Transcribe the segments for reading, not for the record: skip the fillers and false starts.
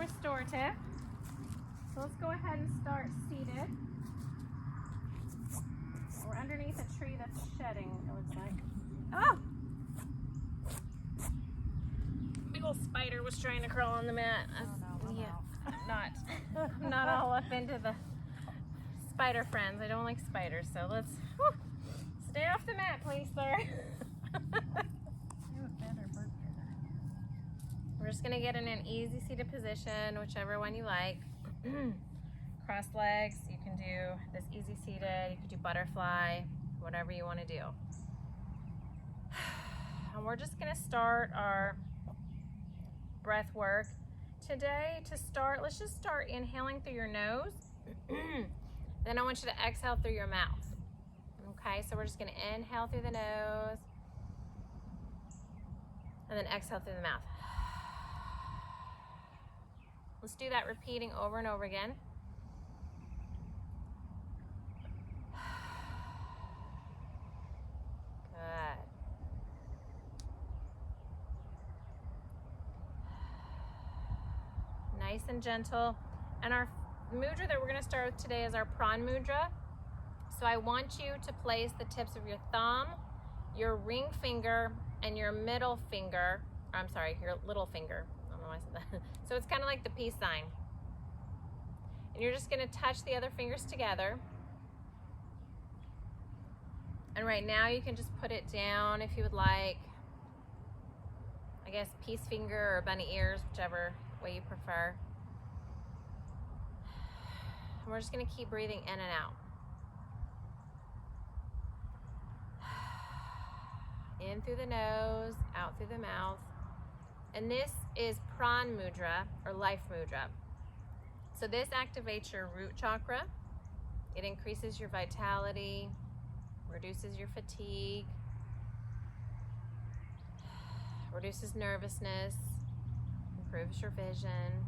restorative. So let's go ahead and start seated. We're underneath a tree that's shedding, it looks like. Oh! Big old spider was trying to crawl on the mat. I'm not all up into the spider friends. I don't like spiders, so let's stay off the mat, please, sir. We're just gonna get in an easy seated position, whichever one you like. Cross legs, you can do this easy seated, you can do butterfly, whatever you want to do. And we're just gonna start our breath work. Today, to start, let's just start inhaling through your nose. Then I want you to exhale through your mouth. Okay, so we're just gonna inhale through the nose and then exhale through the mouth. Let's do that repeating over and over again. Good. Nice and gentle. And our mudra that we're going to start with today is our Prawn Mudra. So I want you to place the tips of your thumb, your ring finger, and your middle finger, or I'm sorry, your little finger. I don't know why I said that. So it's kind of like the peace sign. And you're just going to touch the other fingers together. And right now you can just put it down if you would like. I guess peace finger or bunny ears, whichever way you prefer. And we're just going to keep breathing in and out. In through the nose, out through the mouth. And this is Prawn Mudra or Life Mudra. So this activates your root chakra. It increases your vitality, reduces your fatigue, reduces nervousness, improves your vision.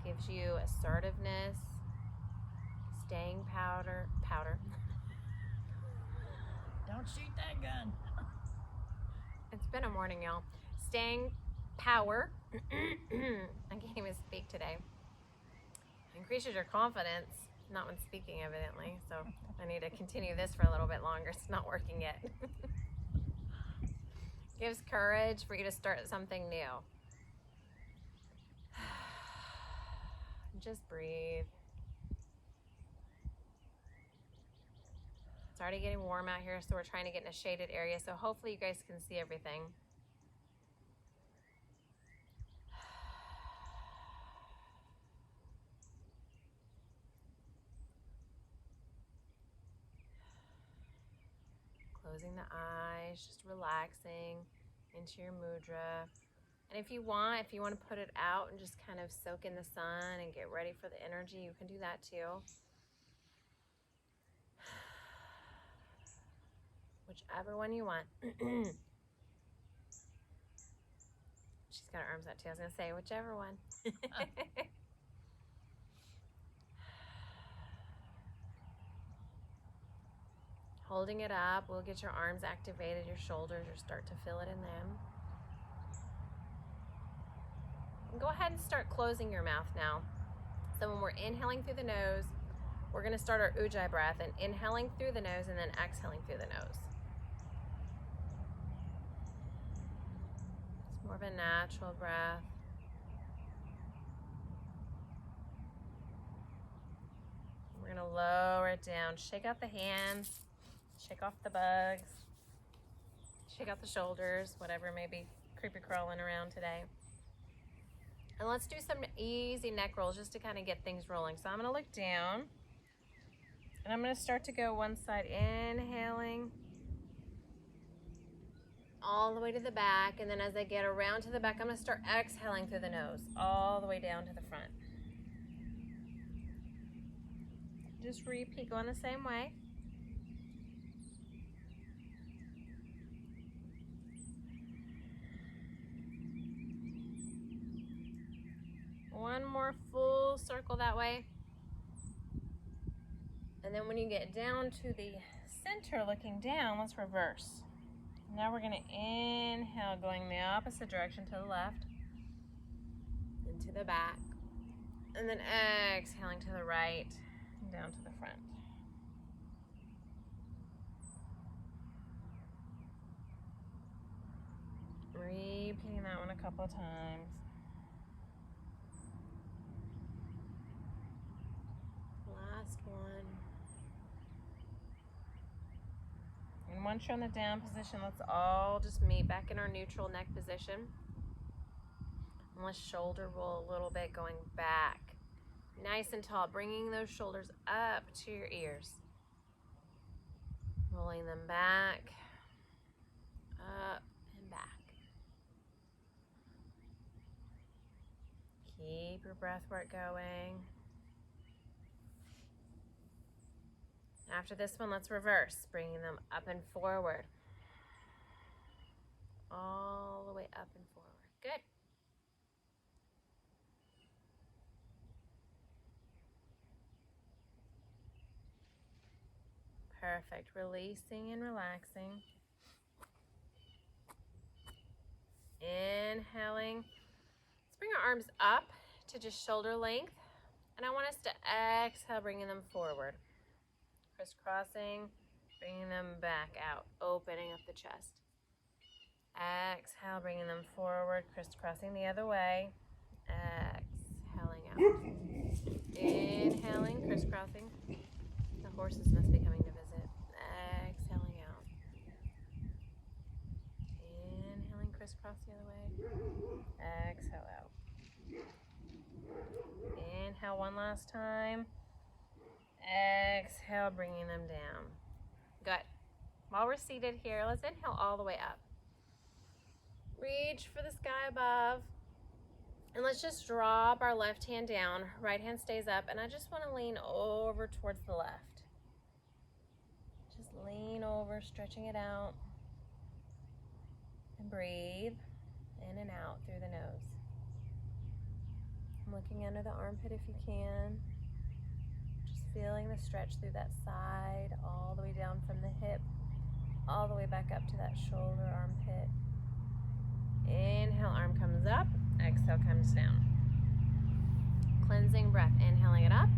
Gives you assertiveness, staying power. Don't shoot that gun. It's been a morning, y'all. Staying power. I can't even speak today. Increases your confidence, not when speaking evidently, so I need to continue this for a little bit longer. It's not working yet. Gives courage for you to start something new. Just breathe. It's already getting warm out here, so we're trying to get in a shaded area, so hopefully you guys can see everything. Closing the eyes, just relaxing into your mudra. And if you want to put it out and just kind of soak in the sun and get ready for the energy, you can do that too. Whichever one you want. She's got her arms out too. I was going to say, whichever one. Holding it up will get your arms activated, your shoulders, you'll start to feel it in them. And go ahead and start closing your mouth now. So when we're inhaling through the nose, we're going to start our Ujjayi breath and inhaling through the nose and then exhaling through the nose. It's more of a natural breath. We're going to lower it down, shake out the hands. Shake off the bugs, shake out the shoulders, whatever may be creepy crawling around today. And let's do some easy neck rolls just to kind of get things rolling. So I'm going to look down and I'm going to start to go one side, inhaling all the way to the back. And then as I get around to the back, I'm going to start exhaling through the nose all the way down to the front. Just repeat going the same way. One more full circle that way. And then when you get down to the center looking down, let's reverse. Now we're going to inhale, going the opposite direction to the left, into the back, and then exhaling to the right, and down to the front. Repeating that one a couple of times. Last one. And once you're in the down position, let's all just meet back in our neutral neck position. And let's shoulder roll a little bit, going back. Nice and tall, bringing those shoulders up to your ears. Rolling them back, up and back. Keep your breath work going. After this one, let's reverse, bringing them up and forward. All the way up and forward. Good. Perfect. Releasing and relaxing. Inhaling. Let's bring our arms up to just shoulder length. And I want us to exhale, bringing them forward. Crisscrossing, bringing them back out, opening up the chest. Exhale, bringing them forward, crisscrossing the other way. Exhaling out. Inhaling, crisscrossing. The horses must be coming to visit. Exhaling out. Inhaling, crisscross the other way. Exhale out. Inhale one last time. Exhale, bringing them down. Good. While we're seated here, let's inhale all the way up. Reach for the sky above. And let's just drop our left hand down. Right hand stays up. And I just want to lean over towards the left. Just lean over, stretching it out. And breathe in and out through the nose. Looking under the armpit if you can. Just feeling the stretch through that side, all the way down from the hip, all the way back up to that shoulder, armpit. Inhale, arm comes up. Exhale, comes down. Cleansing breath, inhaling it up.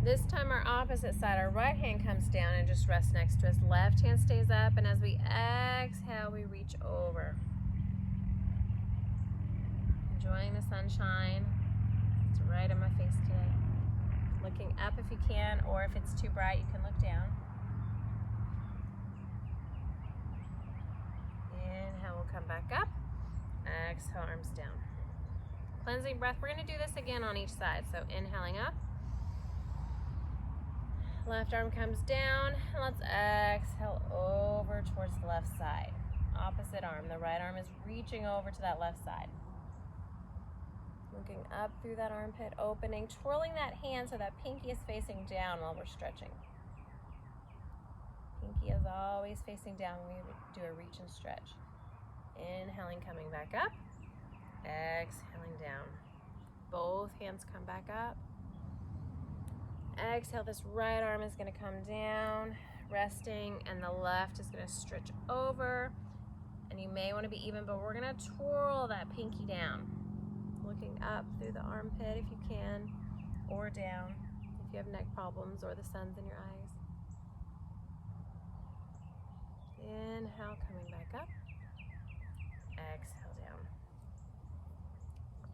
This time our opposite side, our right hand comes down and just rests next to us. Left hand stays up, and as we exhale, we reach over. Enjoying the sunshine. It's right in my face today. Looking up if you can, or if it's too bright, you can look down. Inhale, we'll come back up. Exhale, arms down. Cleansing breath. We're going to do this again on each side. So inhaling up. Left arm comes down. And let's exhale over towards the left side. Opposite arm. The right arm is reaching over to that left side. Looking up through that armpit, opening, twirling that hand so that pinky is facing down while we're stretching. Pinky is always facing down when we do a reach and stretch. Inhaling, coming back up. Exhaling down. Both hands come back up. Exhale, this right arm is going to come down, resting, and the left is going to stretch over. And you may want to be even, but we're going to twirl that pinky down. Looking up through the armpit if you can, or down if you have neck problems or the sun's in your eyes. Inhale, coming back up. Exhale down.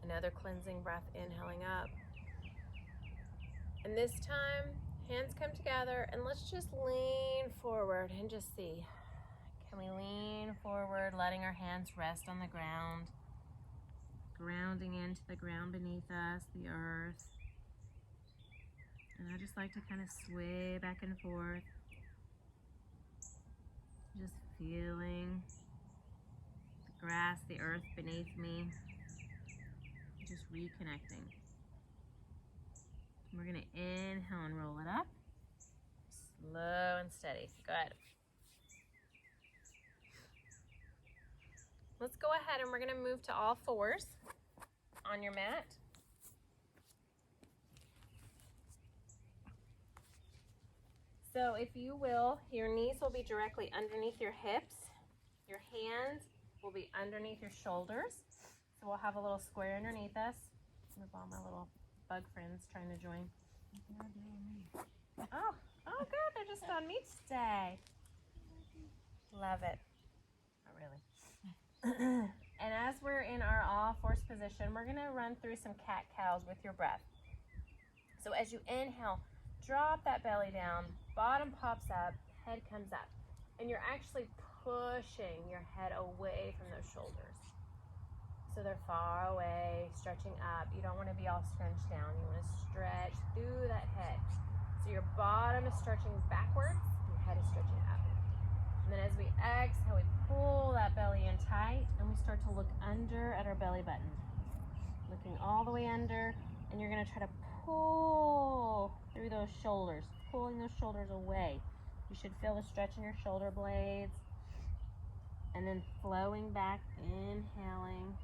Another cleansing breath, inhaling up. And this time, hands come together, and let's just lean forward and just see. Can we lean forward, letting our hands rest on the ground? Grounding into the ground beneath us, the earth. And I just like to kind of sway back and forth. Just feeling the grass, the earth beneath me. Just reconnecting. We're going to inhale and roll it up. Slow and steady. Good. Let's go ahead and we're going to move to all fours on your mat. So if you will, your knees will be directly underneath your hips. Your hands will be underneath your shoulders. So we'll have a little square underneath us. With all my little bug friends trying to join. They're doing me. Oh, good. They're just on me today. Love it. Not really. And as we're in our all fours position, we're going to run through some cat-cows with your breath. So as you inhale, drop that belly down, bottom pops up, head comes up. And you're actually pushing your head away from those shoulders. So they're far away, stretching up. You don't want to be all scrunched down. You want to stretch through that head. So your bottom is stretching backwards, your head is stretching up. And then as we exhale, we pull that belly in tight, and we start to look under at our belly button. Looking all the way under, and you're going to try to pull through those shoulders, pulling those shoulders away. You should feel the stretch in your shoulder blades. And then flowing back, inhaling.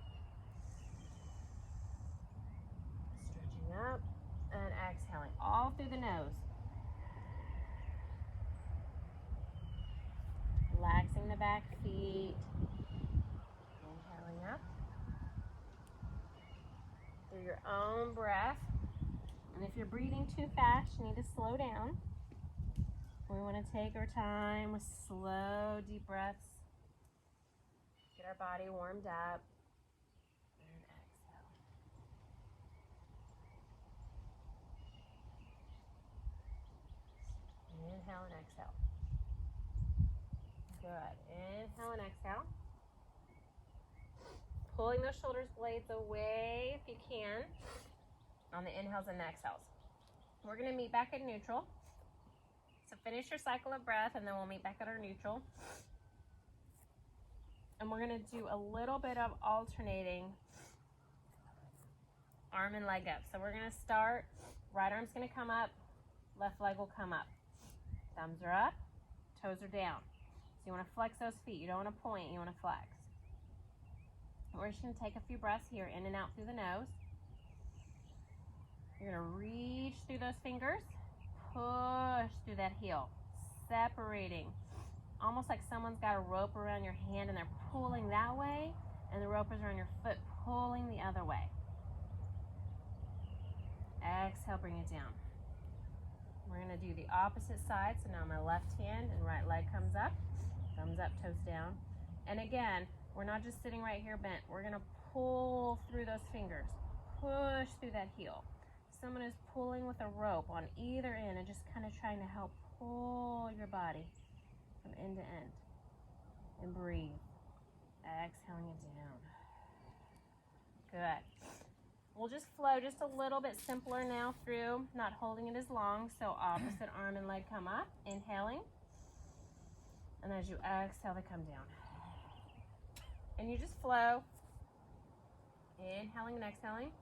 Stretching up and exhaling all through the nose. Relaxing the back feet. Inhaling up. Through your own breath. And if you're breathing too fast, you need to slow down. We want to take our time with slow, deep breaths. Get our body warmed up. And exhale. Inhale and exhale. Good. Inhale and exhale. Pulling those shoulders blades away if you can on the inhales and exhales. We're going to meet back at neutral. So finish your cycle of breath, and then we'll meet back at our neutral. And we're going to do a little bit of alternating arm and leg up. So we're going to start, right arm's going to come up, left leg will come up. Thumbs are up, toes are down. So you want to flex those feet. You don't want to point, you want to flex. We're just going to take a few breaths here, in and out through the nose. You're going to reach through those fingers, push through that heel, separating. Almost like someone's got a rope around your hand and they're pulling that way, and the rope is around your foot, pulling the other way. Exhale, bring it down. We're going to do the opposite side. So now my left hand and right leg comes up, thumbs up, toes down. And again, we're not just sitting right here bent. We're going to pull through those fingers, push through that heel. Someone is pulling with a rope on either end and just kind of trying to help pull your body from end to end. And breathe. Exhaling it down. Good. We'll just flow just a little bit simpler now through, not holding it as long. So opposite arm and leg come up, inhaling. And as you exhale, they come down. And you just flow. Inhaling and exhaling.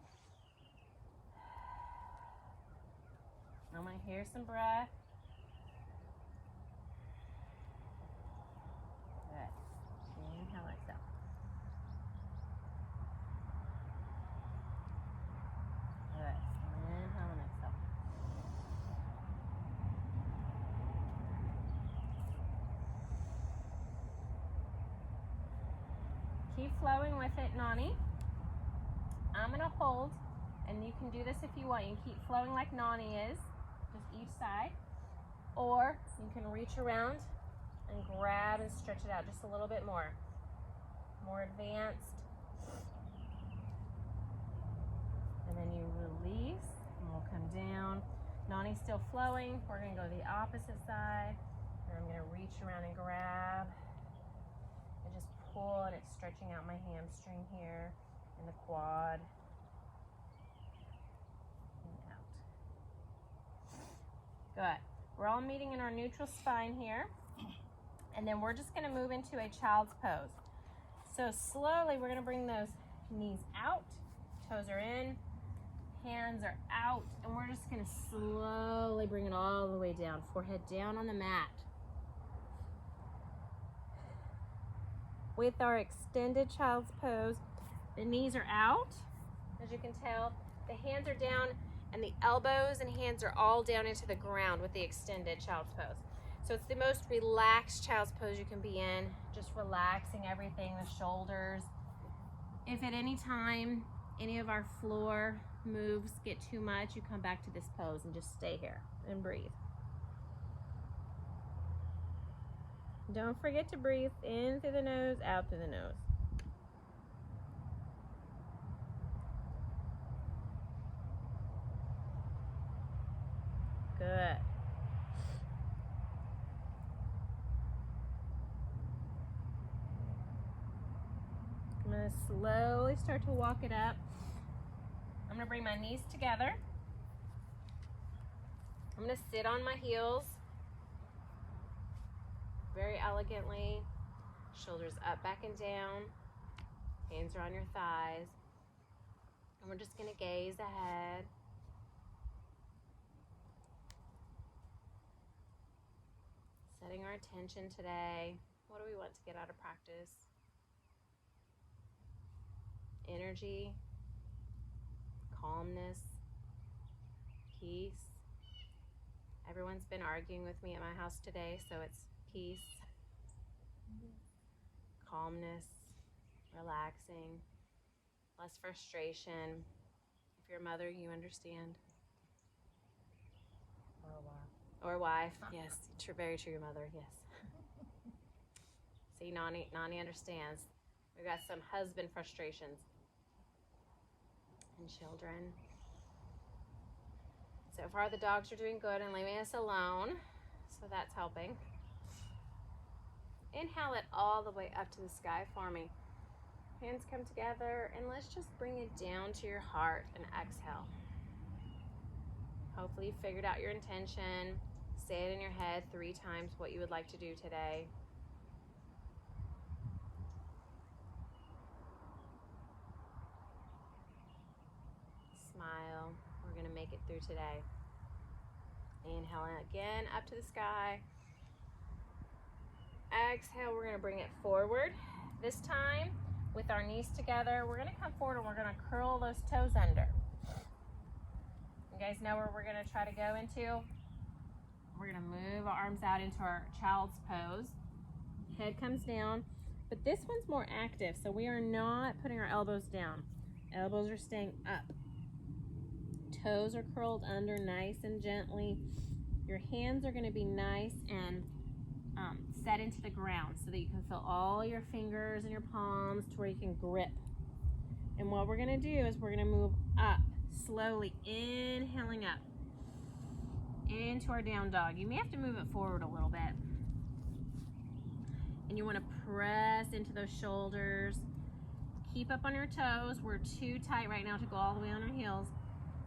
I'm going to hear some breath. Good. Inhale, exhale. Good. Inhale and exhale. Keep flowing with it, Nani. I'm going to hold, and you can do this if you want. You can keep flowing like Nani is, just each side. Or you can reach around and grab and stretch it out just a little bit more. More advanced. And then you release, and we'll come down. Nani's still flowing. We're going to go to the opposite side. And I'm going to reach around and grab. And just pull, and it's stretching out my hamstring here and the quad. And out. Good. We're all meeting in our neutral spine here. And then we're just going to move into a child's pose. So slowly we're going to bring those knees out. Toes are in. Hands are out. And we're just going to slowly bring it all the way down. Forehead down on the mat. With our extended child's pose, the knees are out. As you can tell, the hands are down, and the elbows and hands are all down into the ground with the extended child's pose. So it's the most relaxed child's pose you can be in. Just relaxing everything, the shoulders. If at any time any of our floor moves get too much, you come back to this pose and just stay here and breathe. Don't forget to breathe in through the nose, out through the nose. Good. I'm going to slowly start to walk it up. I'm going to bring my knees together. I'm going to sit on my heels very elegantly. Shoulders up, back, and down. Hands are on your thighs. And we're just going to gaze ahead. Setting our attention today. What do we want to get out of practice? Energy, calmness, peace. Everyone's been arguing with me at my house today, so it's peace, calmness, relaxing, less frustration. If you're a mother, you understand. Or wife, yes, true, very true, mother, yes. See, Nani understands. We've got some husband frustrations. And children. So far the dogs are doing good and leaving us alone, so that's helping. Inhale it all the way up to the sky for me. Hands come together, and let's just bring it down to your heart and exhale. Hopefully you figured out your intention. Say it in your head 3 times what you would like to do today. Smile. We're going to make it through today. Inhale again up to the sky. Exhale, we're going to bring it forward. This time, with our knees together, we're going to come forward and we're going to curl those toes under. You guys know where we're going to try to go into? We're going to move our arms out into our child's pose. Head comes down, but this one's more active, so we are not putting our elbows down. Elbows are staying up. Toes are curled under nice and gently. Your hands are going to be nice and set into the ground so that you can feel all your fingers and your palms to where you can grip. And what we're going to do is we're going to move up slowly, inhaling up into our down dog. You may have to move it forward a little bit. And you want to press into those shoulders. Keep up on your toes. We're too tight right now to go all the way on our heels.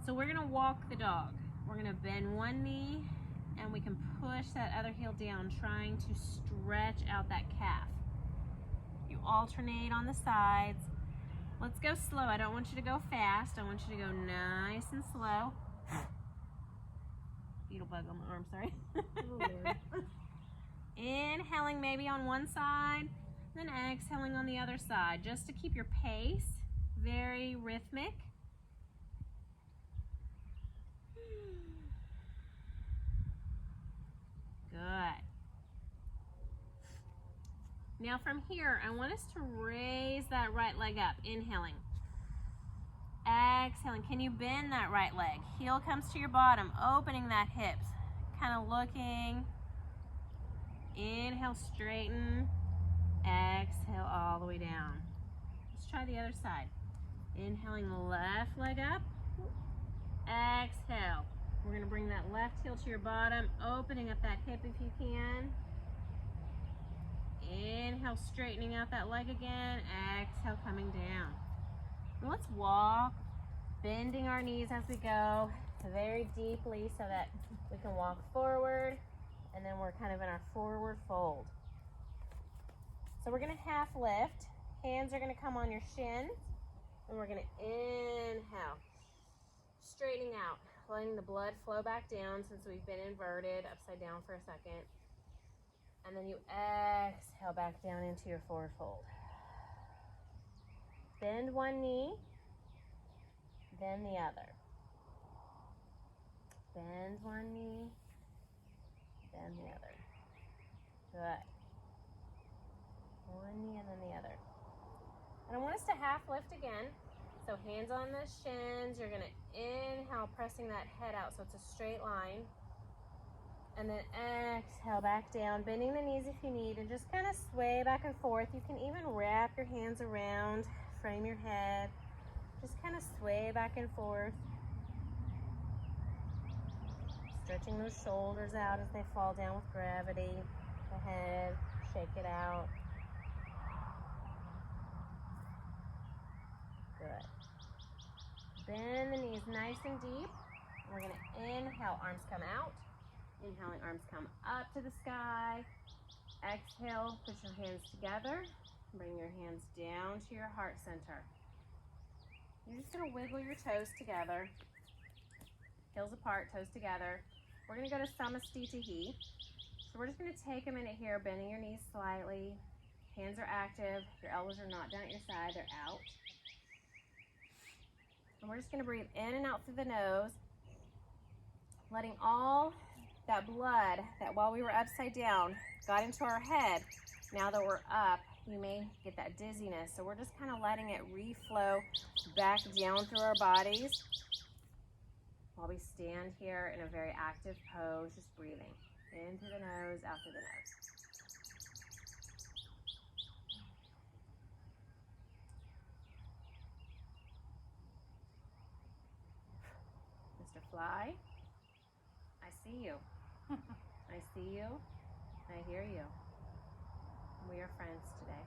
So we're going to walk the dog. We're going to bend one knee and we can push that other heel down, trying to stretch out that calf. You alternate on the sides. Let's go slow. I don't want you to go fast. I want you to go nice and slow. Beetle bug on my arm, sorry. Oh, inhaling maybe on one side, then exhaling on the other side, just to keep your pace very rhythmic. Good. Now from here, I want us to raise that right leg up, inhaling. Exhaling. Can you bend that right leg? Heel comes to your bottom, opening that hips, kind of looking. Inhale, straighten. Exhale all the way down. Let's try the other side. Inhaling the left leg up. Exhale. We're going to bring that left heel to your bottom, opening up that hip if you can. Inhale, straightening out that leg again. Exhale, coming down. Now let's walk, bending our knees as we go very deeply so that we can walk forward, and then we're kind of in our forward fold. So we're going to half lift. Hands are going to come on your shins, and we're going to inhale, straightening out. Letting the blood flow back down since we've been inverted, upside down for a second. And then you exhale back down into your forward fold. Bend one knee, then the other. Bend one knee, then the other. Good. One knee and then the other. And I want us to half lift again. So hands on the shins. You're gonna inhale, pressing that head out so it's a straight line. And then exhale back down, bending the knees if you need, and just kind of sway back and forth. You can even wrap your hands around, frame your head. Just kind of sway back and forth. Stretching those shoulders out as they fall down with gravity. The head, shake it out. Good. Bend the knees nice and deep. We're going to inhale, arms come out. Inhaling, arms come up to the sky. Exhale, put your hands together. Bring your hands down to your heart center. You're just going to wiggle your toes together. Heels apart, toes together. We're going to go to Samastitihi. So we're just going to take a minute here, bending your knees slightly. Hands are active. Your elbows are not down at your side. They're out. And we're just going to breathe in and out through the nose, letting all that blood that while we were upside down got into our head. Now that we're up, you may get that dizziness. So we're just kind of letting it reflow back down through our bodies while we stand here in a very active pose, just breathing in through the nose, out through the nose. Mr. Fly, I see you. I see you. I hear you. We are friends today.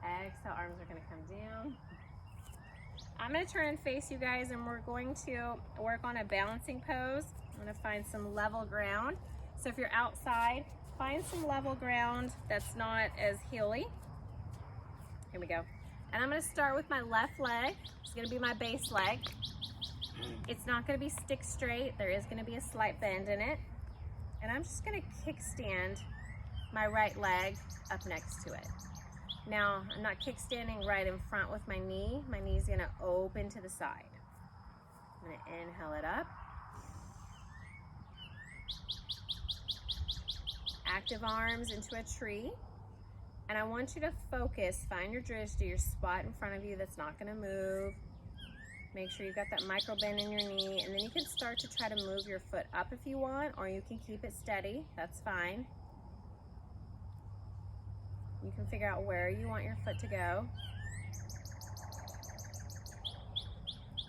Exhale, arms are going to come down. I'm going to turn and face you guys, and we're going to work on a balancing pose. I'm going to find some level ground. So if you're outside, find some level ground that's not as hilly. Here we go. And I'm going to start with my left leg. It's going to be my base leg. It's not going to be stick straight. There is going to be a slight bend in it. And I'm just going to kickstand my right leg up next to it. Now, I'm not kickstanding right in front with my knee. My knee's going to open to the side. I'm going to inhale it up. Active arms into a tree. And I want you to focus, find your drishti, your spot in front of you that's not going to move. Make sure you've got that micro bend in your knee, and then you can start to try to move your foot up if you want, or you can keep it steady. That's fine. You can figure out where you want your foot to go.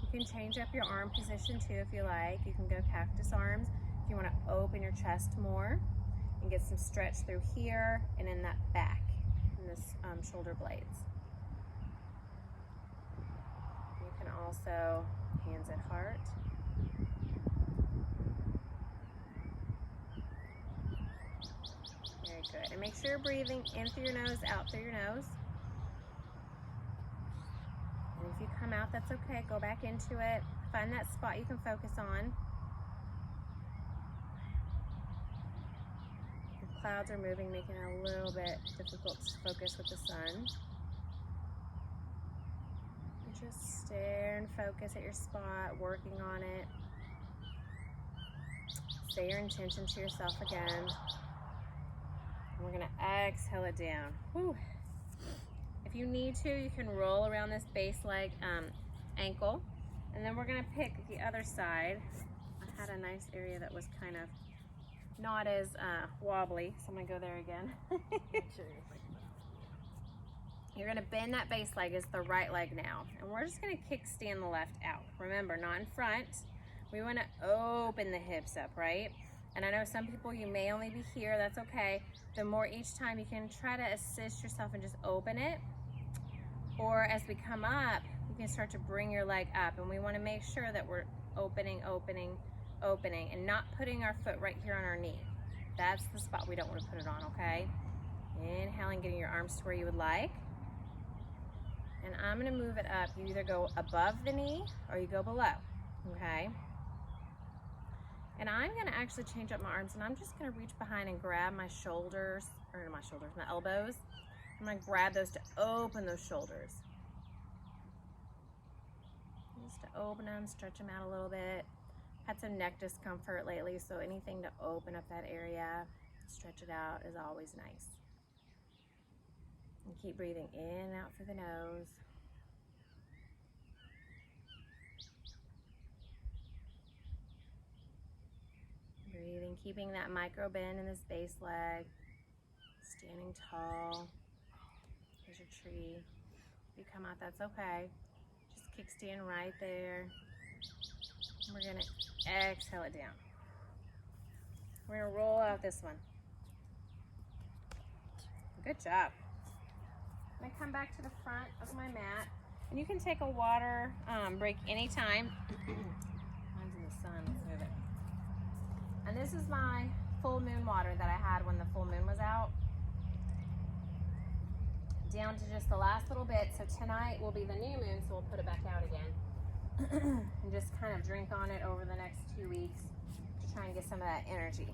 You can change up your arm position too if you like. You can go cactus arms if you want to open your chest more and get some stretch through here and in that back, in this shoulder blades. You can also hands at heart. Very good. And make sure you're breathing in through your nose, out through your nose. And if you come out, that's okay. Go back into it. Find that spot you can focus on. The clouds are moving, making it a little bit difficult to focus with the sun. Just stare and focus at your spot, working on it. Say your intention to yourself again. We're going to exhale it down. Whew. If you need to, you can roll around this base leg ankle. And then we're going to pick the other side. I had a nice area that was kind of not as wobbly, so I'm going to go there again. You're going to bend that base leg as the right leg now. And we're just going to kickstand the left out. Remember, not in front. We want to open the hips up, right? And I know some people, you may only be here. That's okay. The more each time, you can try to assist yourself and just open it. Or as we come up, you can start to bring your leg up. And we want to make sure that we're opening, and not putting our foot right here on our knee. That's the spot we don't want to put it on, okay? Inhaling, getting your arms to where you would like. And I'm going to move it up. You either go above the knee or you go below, okay? And I'm going to actually change up my arms, and I'm just going to reach behind and grab my shoulders, my elbows. I'm going to grab those to open those shoulders. Just to open them, stretch them out a little bit. had some neck discomfort lately, so anything to open up that area, stretch it out is always nice. And keep breathing in and out through the nose. Breathing, keeping that micro bend in this base leg. Standing tall. There's your tree. If you come out, that's okay. Just kickstand right there. And we're gonna exhale it down. We're gonna roll out this one. Good job. I'm gonna come back to the front of my mat. And you can take a water break anytime. Mine's in the sun, let's move it. And this is my full moon water that I had when the full moon was out. Down to just the last little bit. So tonight will be the new moon, so we'll put it back out again. And just kind of drink on it over the next 2 weeks to try and get some of that energy.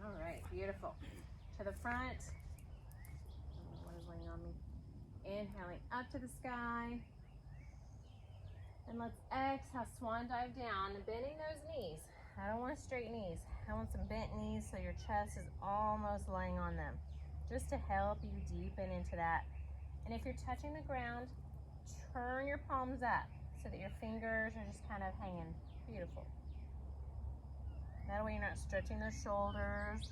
All right, beautiful. To the front. What is laying on me? Inhaling up to the sky. And let's exhale, swan dive down and bending those knees. I don't want straight knees. I want some bent knees so your chest is almost laying on them, just to help you deepen into that. And if you're touching the ground, turn your palms up so that your fingers are just kind of hanging. Beautiful. That way you're not stretching those shoulders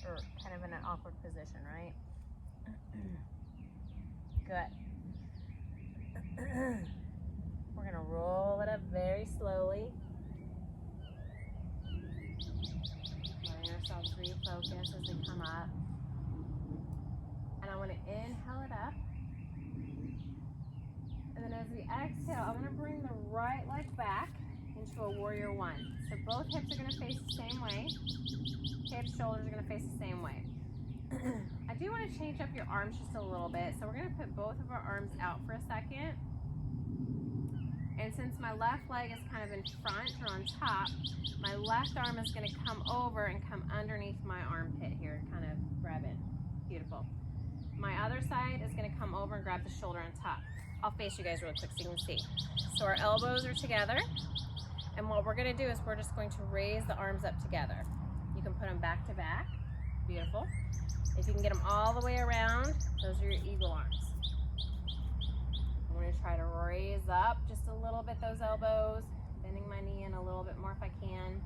or kind of in an awkward position, right? Good. We're gonna roll it up very slowly. Letting ourselves refocus as we come up. And I wanna inhale it up. And then as we exhale, I'm gonna bring the right leg back into a warrior one. So both hips are gonna face the same way. Hips, shoulders are gonna face the same way. I do wanna change up your arms just a little bit. So we're gonna put both of our arms out for a second. And since my left leg is kind of in front or on top, my left arm is gonna come over and come underneath my armpit here, kind of grab it. Beautiful. My other side is gonna come over and grab the shoulder on top. I'll face you guys really quick so you can see. So our elbows are together. And what we're gonna do is we're just going to raise the arms up together. You can put them back to back. Beautiful. If you can get them all the way around, those are your eagle arms. I'm gonna try to raise up just a little bit those elbows, bending my knee in a little bit more if I can.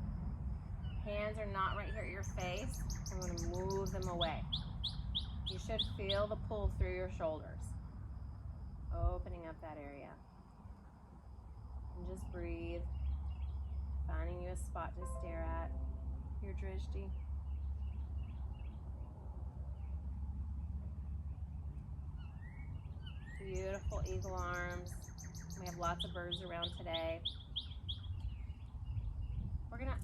Hands are not right here at your face. I'm gonna move them away. You should feel the pull through your shoulders. Opening up that area. And just breathe. Finding you a spot to stare at. Your drishti. Beautiful eagle arms. We have lots of birds around today. We're gonna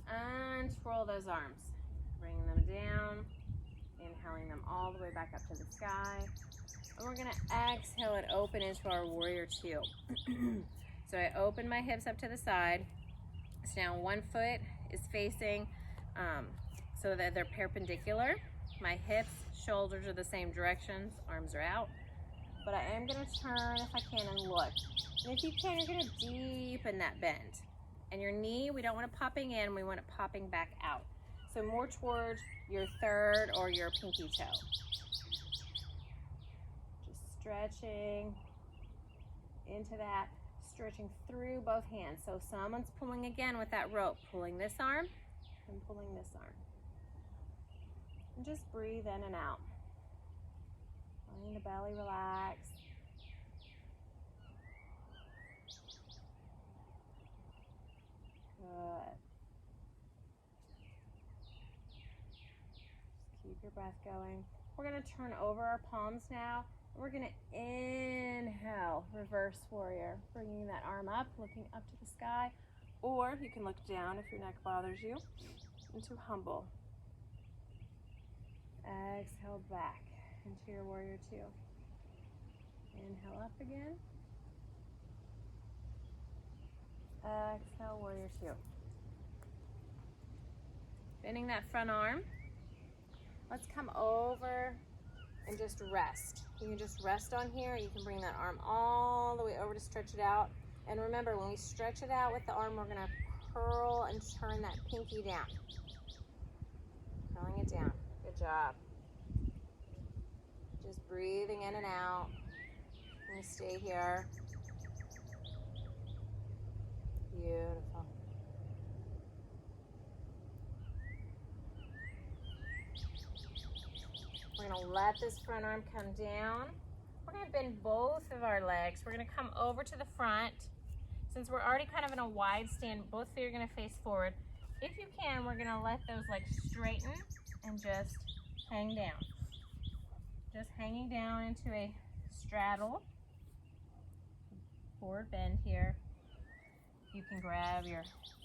untwirl those arms. Bringing them down. Inhaling them all the way back up to the sky. And we're gonna exhale and open into our warrior two. So I open my hips up to the side. So now one foot is facing so that they're perpendicular. My hips, shoulders are the same directions, arms are out. But I am gonna turn if I can and look. And if you can, you're gonna deepen that bend. And your knee, we don't want it popping in, we want it popping back out. So more towards your third or your pinky toe. Just stretching into that. Stretching through both hands. So someone's pulling again with that rope, pulling this arm and pulling this arm. And just breathe in and out. Letting the belly relax. Good. Just keep your breath going. We're going to turn over our palms now. We're gonna inhale, reverse warrior, bringing that arm up, looking up to the sky, or you can look down if your neck bothers you, into humble. Exhale back into your warrior two. Inhale up again. Exhale, warrior two. Bending that front arm. Let's come over and just rest. You can just rest on here. You can bring that arm all the way over to stretch it out. And remember, when we stretch it out with the arm, we're going to curl and turn that pinky down. Curling it down. Good job. Just breathing in and out. And we stay here. Beautiful. We're going to let this front arm come down. We're going to bend both of our legs. We're going to come over to the front. Since we're already kind of in a wide stand, both feet are going to face forward. If you can, we're going to let those legs straighten and just hang down. Just hanging down into a straddle. Forward bend here. You can grab your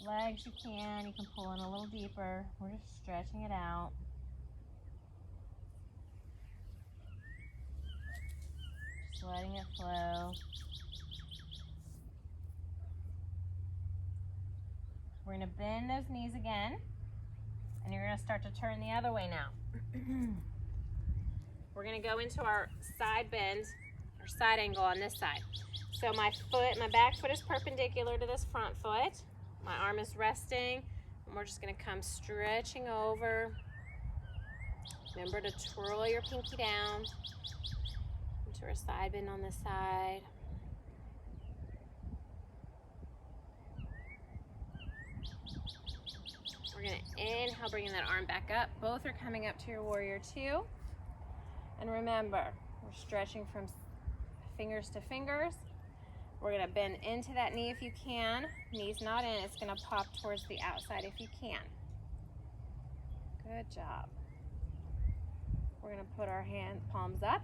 legs, you can pull in a little deeper. We're just stretching it out. Just letting it flow. We're going to bend those knees again, and you're going to start to turn the other way now. We're going to go into our side bend, or side angle on this side. So my back foot is perpendicular to this front foot. My arm is resting, and we're just going to come stretching over. Remember to twirl your pinky down into a side bend on this side. We're going to inhale, bringing that arm back up. Both are coming up to your warrior two. And remember, we're stretching from fingers to fingers. We're going to bend into that knee if you can. Knee's not in, it's going to pop towards the outside if you can. Good job. We're going to put our palms up.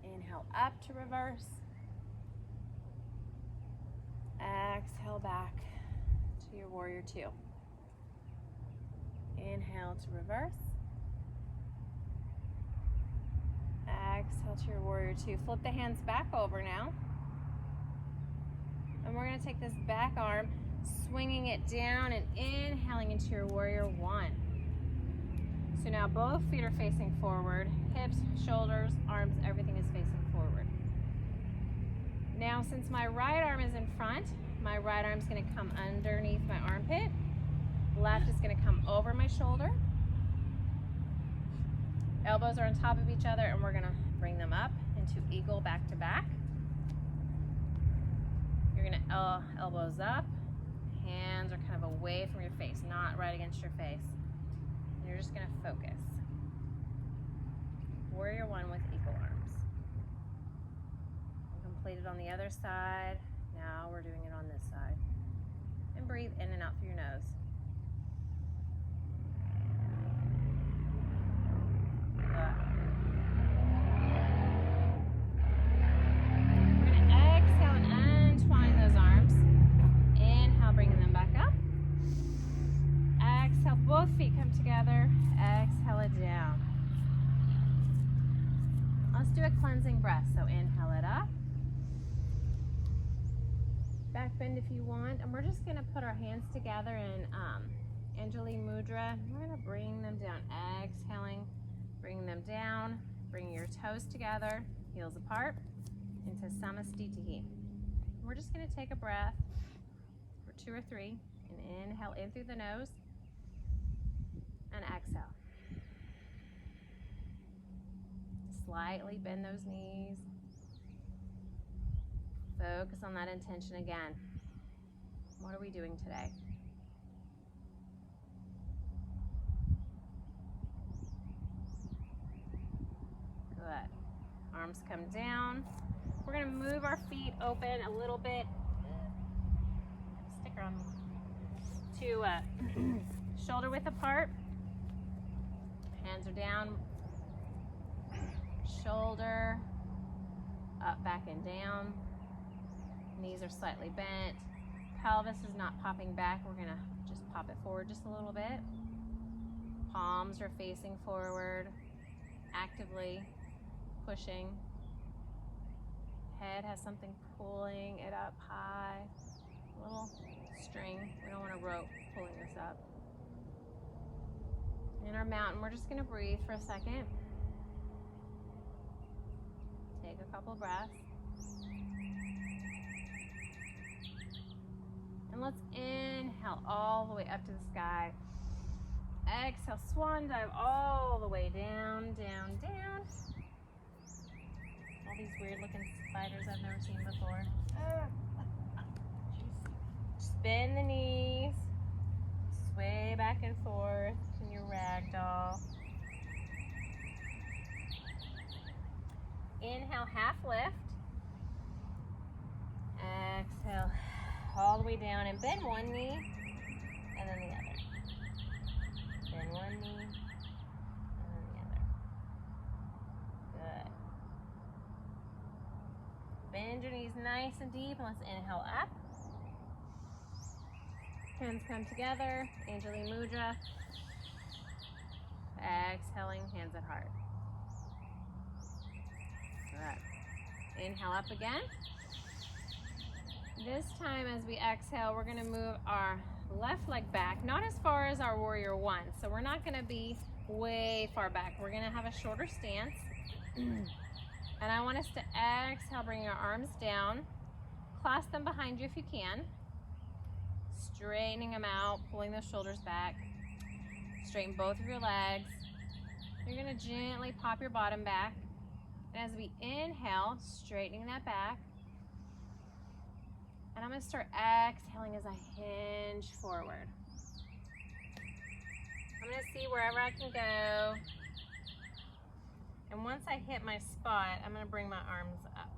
Inhale up to reverse. Exhale back to your warrior two. Inhale to reverse. Exhale to your warrior two. Flip the hands back over now. And we're going to take this back arm, swinging it down and inhaling into your warrior one. So now both feet are facing forward. Hips, shoulders, arms, everything is facing forward. Now since my right arm is in front, my right arm is going to come underneath my armpit. Left is going to come over my shoulder. Elbows are on top of each other, and we're going to bring them up into eagle back to back. You're going to elbows up. Hands are kind of away from your face, not right against your face. And you're just going to focus. Warrior one with eagle arms. Completed on the other side. Now we're doing it on this side. And breathe in and out through your nose. We're going to exhale and untwine those arms. Inhale, bringing them back up. Exhale, both feet come together. Exhale it down. Let's do a cleansing breath. So inhale it up. Back bend if you want. And we're just going to put our hands together in Anjali Mudra. We're going to bring them down. Exhaling. Bring them down, bring your toes together, heels apart, into Samastitihi. We're just going to take a breath for 2 or 3, and inhale in through the nose, and exhale. Slightly bend those knees. Focus on that intention again. What are we doing today? Good. Arms come down. We're going to move our feet open a little bit. Sticker on me. To shoulder width apart. Hands are down. Shoulder up, back, and down. Knees are slightly bent. Pelvis is not popping back. We're going to just pop it forward just a little bit. Palms are facing forward. Actively pushing. Head has something pulling it up high. A little string. We don't want a rope pulling this up. In our mountain, we're just going to breathe for a second. Take a couple breaths. Inhale all the way up to the sky. Exhale, swan dive all the way down, down, down. All these weird looking spiders I've never seen before. Spin the knees. Sway back and forth in your ragdoll. Inhale, half lift. Exhale, all the way down and bend one knee and then the other. Bend one knee and then the other. Good. Bend your knees nice and deep, and let's inhale up. Hands come together, Anjali Mudra. Exhaling, hands at heart. Good. Inhale up again. This time as we exhale, we're gonna move our left leg back, not as far as our warrior one. So we're not gonna be way far back. We're gonna have a shorter stance. And I want us to exhale, bring your arms down. Clasp them behind you if you can. Straightening them out, pulling those shoulders back. Straighten both of your legs. You're gonna gently pop your bottom back. And as we inhale, straightening that back. And I'm gonna start exhaling as I hinge forward. I'm gonna see wherever I can go. And once I hit my spot, I'm gonna bring my arms up.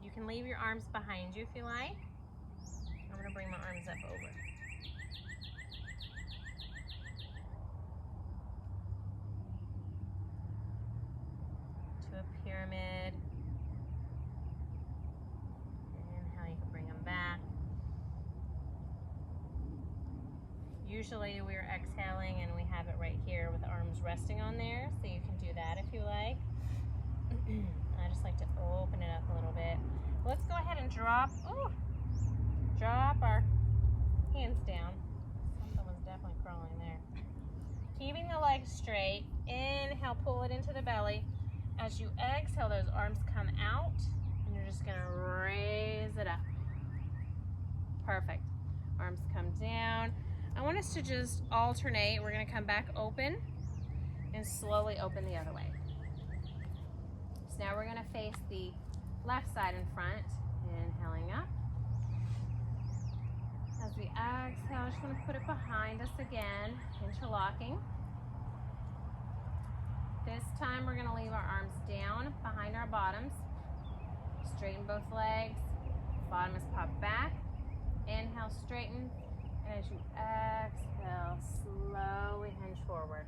You can leave your arms behind you if you like. I'm gonna bring my arms up over. To a pyramid. Inhale, you can bring them back. Usually we're exhaling and we have it right here with the arms resting on there, so you can do that if you like. I just like to open it up a little bit. Let's go ahead and drop our hands down. Something was definitely crawling there. Keeping the legs straight. Inhale, pull it into the belly. As you exhale, those arms come out, and you're just gonna raise it up. Perfect. Arms come down. I want us to just alternate. We're gonna come back open and slowly open the other way. So now we're gonna face the left side in front. Inhaling up. As we exhale, just want to put it behind us again, interlocking. This time we're going to leave our arms down behind our bottoms. Straighten both legs. Bottom is popped back. Inhale, straighten. And as you exhale, slowly hinge forward.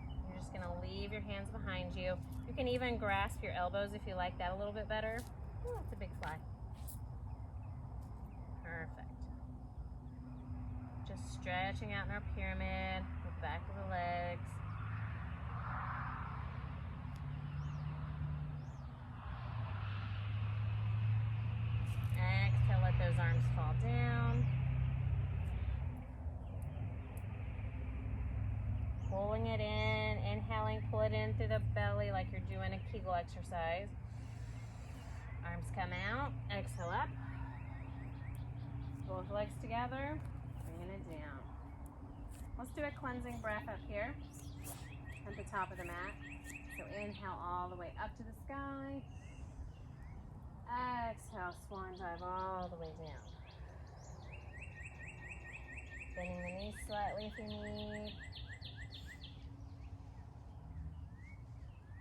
You're just going to leave your hands behind you. You can even grasp your elbows if you like that a little bit better. Ooh, that's a big fly. Perfect. Just stretching out in our pyramid, the back of the legs. Exhale, let those arms fall down. Pulling it in, inhaling, pull it in through the belly like you're doing a Kegel exercise. Arms come out, exhale up. Both legs together, bringing it down. Let's do a cleansing breath up here at the top of the mat. So inhale all the way up to the sky. Exhale, swan dive all the way down. Bending the knees slightly if you need.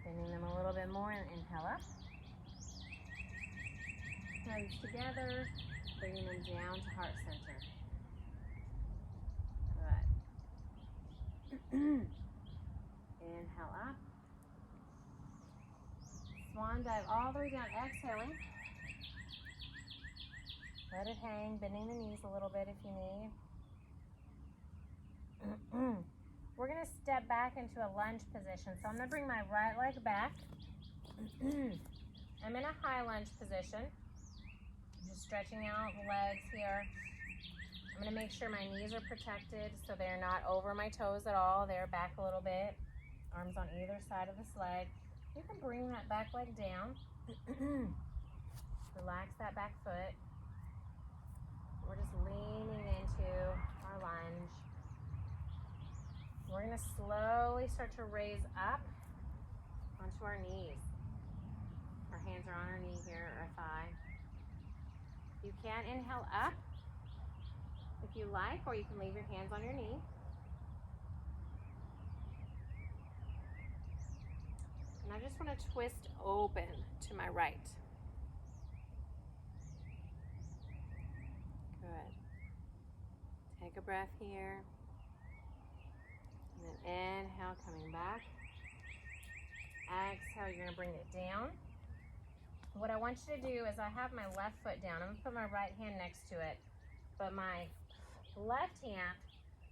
Bending them a little bit more and inhale up. Hands together, bringing them down to heart center. Good. Inhale up. Swan dive all the way down, exhaling. Let it hang, bending the knees a little bit if you need. We're going to step back into a lunge position. So I'm going to bring my right leg back. I'm in a high lunge position. Just stretching out the legs here. I'm going to make sure my knees are protected so they're not over my toes at all. They're back a little bit. Arms on either side of this leg. You can bring that back leg down. Relax that back foot. We're just leaning into our We're gonna slowly start to raise up onto our knees. Our hands are on our knee here, or thigh. You can inhale up if you like, or you can leave your hands on your knee. And I just want to twist open to my right. Good. Take a breath here. And then inhale, coming back. Exhale, you're going to bring it down. What I want you to do is I have my left foot down. I'm going to put my right hand next to it. But my left hand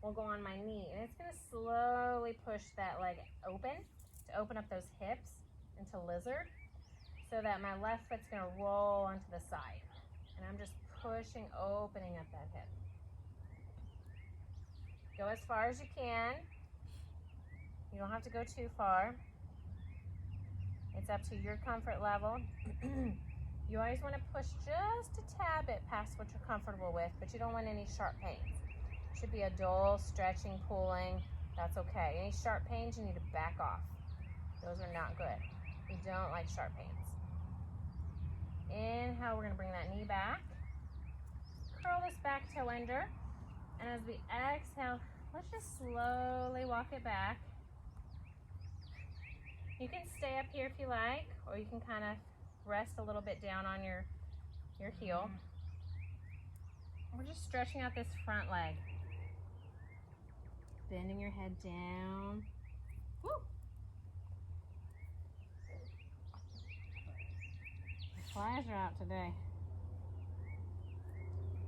will go on my knee. And it's going to slowly push that leg open to open up those hips into lizard. So that my left foot's going to roll onto the side. And I'm just pushing, opening up that hip. Go as far as you can. You don't have to go too far. It's up to your comfort level. You always want to push just a tad bit past what you're comfortable with, but you don't want any sharp pains. It should be a dull stretching, pulling. That's okay. Any sharp pains, you need to back off. Those are not good. We don't like sharp pains. Inhale, we're going to bring that knee back. Curl this back toe under. And as we exhale, let's just slowly walk it back. You can stay up here if you like, or you can kind of rest a little bit down on your heel. We're just stretching out this front leg. Bending your head down. Woo! The flies are out today.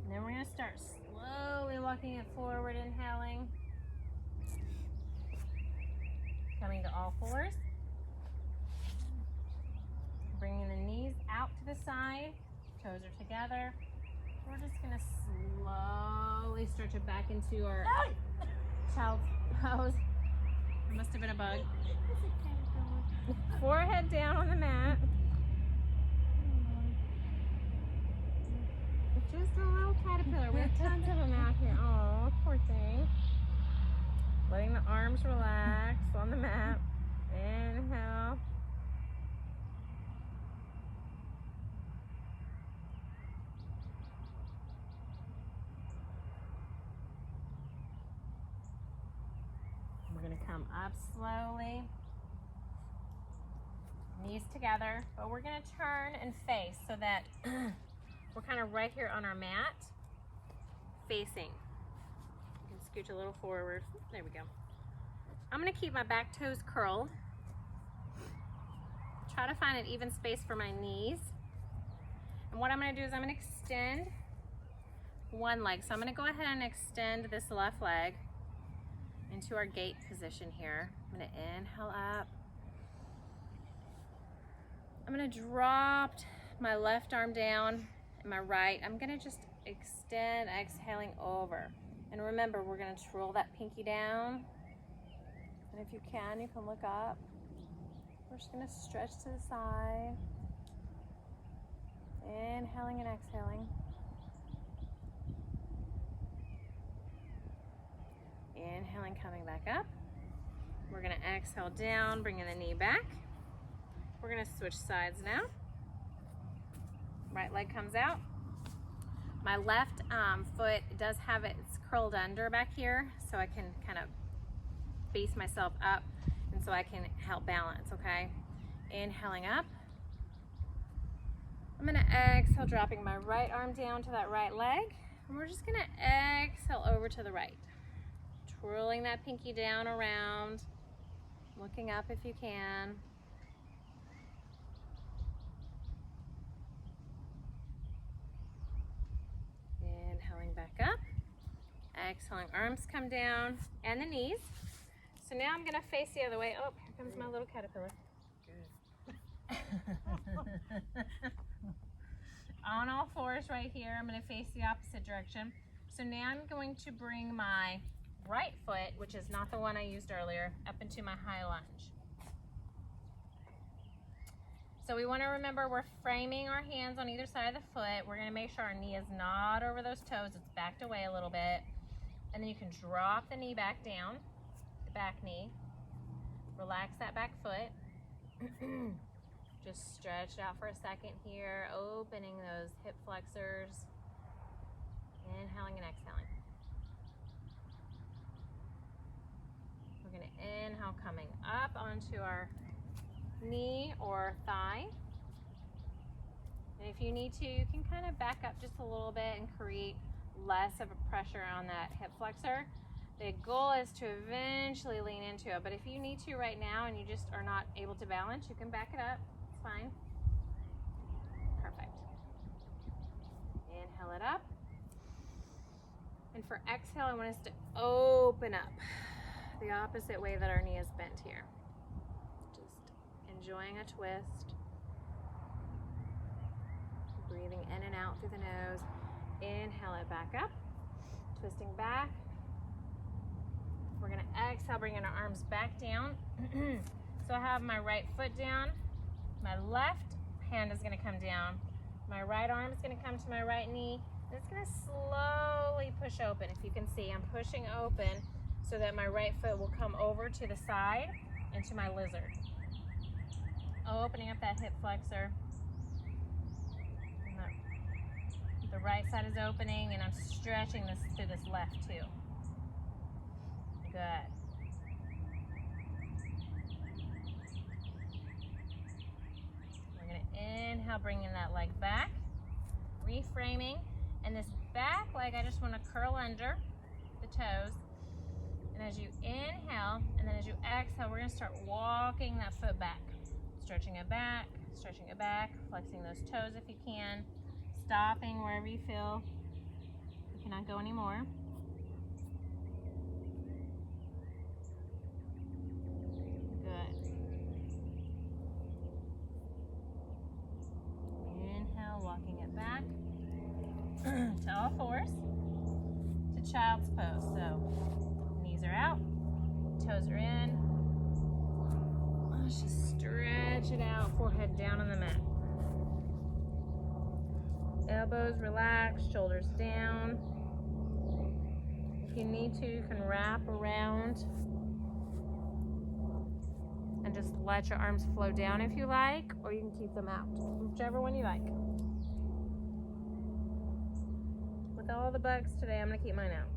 And then we're going to start slowly walking it forward, inhaling. Coming to all fours. Bringing the knees out to the side, toes are together. We're just gonna slowly stretch it back into our child's pose. It must have been a bug. Forehead down on the mat. It's just a little caterpillar. We have tons of them out here. Oh, poor thing. Letting the arms relax on the mat. Inhale. We're going to come up slowly, knees together, but we're going to turn and face so that we're kind of right here on our mat, facing. You can scooch a little forward. There we go. I'm going to keep my back toes curled. Try to find an even space for my knees. And what I'm going to do is I'm going to extend one leg. So I'm going to go ahead and extend this left leg into our gate position here. I'm going to inhale up. I'm going to drop my left arm down and my right. I'm going to just extend, exhaling over. And remember, we're going to roll that pinky down. And if you can look up. We're just going to stretch to the side. Inhaling and exhaling. Inhaling, coming back up. We're going to exhale down, bringing the knee back. We're going to switch sides now. Right leg comes out. My left foot does have it's curled under back here, so I can kind of face myself up, and so I can help balance, okay? Inhaling up. I'm going to exhale, dropping my right arm down to that right leg, and we're just going to exhale over to the right. Twirling that pinky down around, looking up if you can. Inhaling back up. Exhaling, arms come down and the knees. So now I'm gonna face the other way. Oh, here comes my little caterpillar. On all fours right here, I'm gonna face the opposite direction. So now I'm going to bring my right foot, which is not the one I used earlier, up into my high lunge. So we want to remember we're framing our hands on either side of the foot. We're going to make sure our knee is not over those toes. It's backed away a little bit. And then you can drop the knee back down. back knee. Relax that back foot. Just stretch it out for a second here, opening those hip flexors. Inhaling and exhaling. We're going to inhale, coming up onto our knee or thigh. And if you need to, you can kind of back up just a little bit and create less of a pressure on that hip flexor. The goal is to eventually lean into it, but if you need to right now and you just are not able to balance, you can back it up. It's fine. Perfect. Inhale it up. And for exhale, I want us to open up the opposite way that our knee is bent here. Just enjoying a twist. Breathing in and out through the nose. Inhale it back up. Twisting back. We're going to exhale, bringing our arms back down. So I have my right foot down. My left hand is going to come down. My right arm is going to come to my right knee. And it's going to slowly push open. If you can see, I'm pushing open so that my right foot will come over to the side into my lizard. Opening up that hip flexor. And the right side is opening, and I'm stretching this through this left too. Good. We're going to inhale, bringing that leg back, reframing, and this back leg, I just want to curl under the toes. And as you inhale, and then as you exhale, we're going to start walking that foot back, stretching it back, flexing those toes if you can, stopping wherever you feel you cannot go anymore. Walking it back to all fours to child's pose. So knees are out, toes are in. Let's just stretch it out, forehead down on the mat. Elbows relaxed, shoulders down. If you need to, you can wrap around and just let your arms flow down if you like, or you can keep them out, whichever one you like. With all the bugs today, I'm going to keep mine out.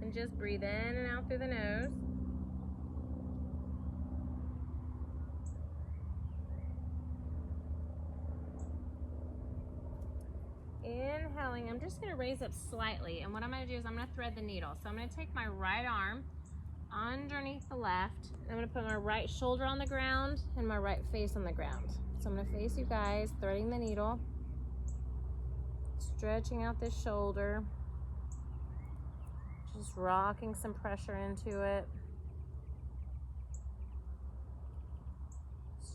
And just breathe in and out through the nose. Inhaling, I'm just going to raise up slightly, and what I'm going to do is I'm going to thread the needle. So I'm going to take my right arm underneath the left. I'm going to put my right shoulder on the ground and my right face on the ground. So I'm going to face you guys, threading the needle, stretching out this shoulder, just rocking some pressure into it,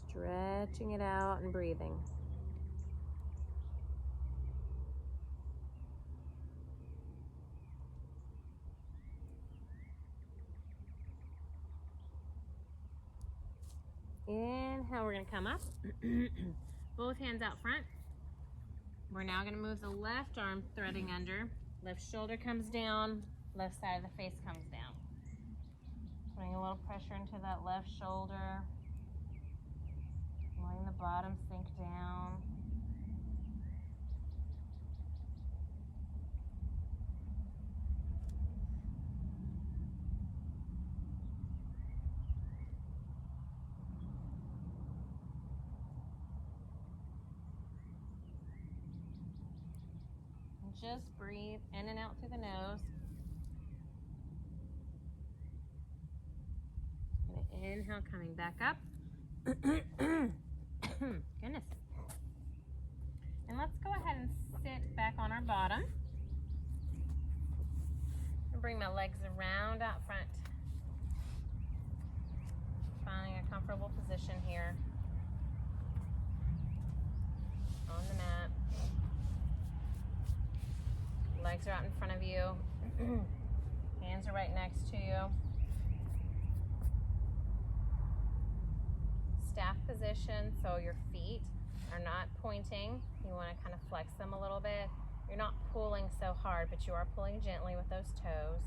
stretching it out and breathing. Inhale, we're going to come up. Both hands out front. We're now going to move the left arm threading under. Left shoulder comes down. Left side of the face comes down. Putting a little pressure into that left shoulder. Letting the bottom sink down. Just breathe in and out through the nose. Inhale, coming back up. Goodness. And let's go ahead and sit back on our bottom. And bring my legs around out front. Finding a comfortable position here on the mat. Legs are out in front of you. Hands are right next to you. Staff position, so your feet are not pointing. You want to kind of flex them a little bit. You're not pulling so hard, but you are pulling gently with those toes.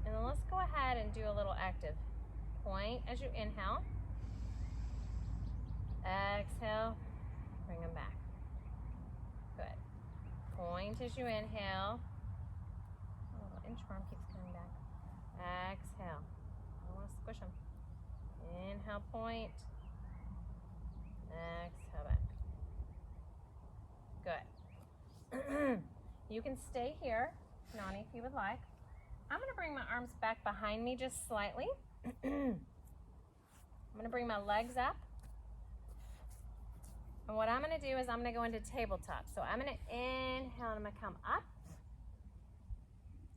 And then let's go ahead and do a little active point as you inhale. Exhale, bring them back. Good. Point as you inhale. Oh, the inchworm keeps coming back. Exhale. I don't want to squish them. Inhale, point. Exhale, back. Good. You can stay here, Nani, if you would like. I'm going to bring my arms back behind me just slightly. I'm going to bring my legs up. And what I'm going to do is I'm going to go into tabletop. So I'm going to inhale and I'm going to come up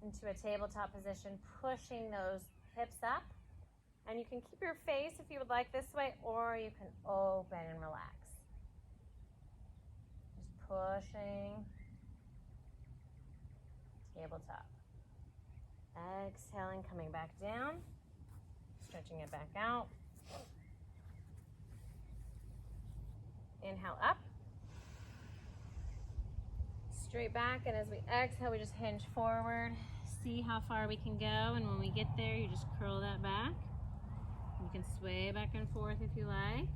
into a tabletop position, pushing those hips up. And you can keep your face if you would like this way, or you can open and relax. Just pushing. Tabletop. Exhaling, coming back down. Stretching it back out. Inhale up. Straight back, and as we exhale, we just hinge forward. See how far we can go, and when we get there, you just curl that back. You can sway back and forth if you like.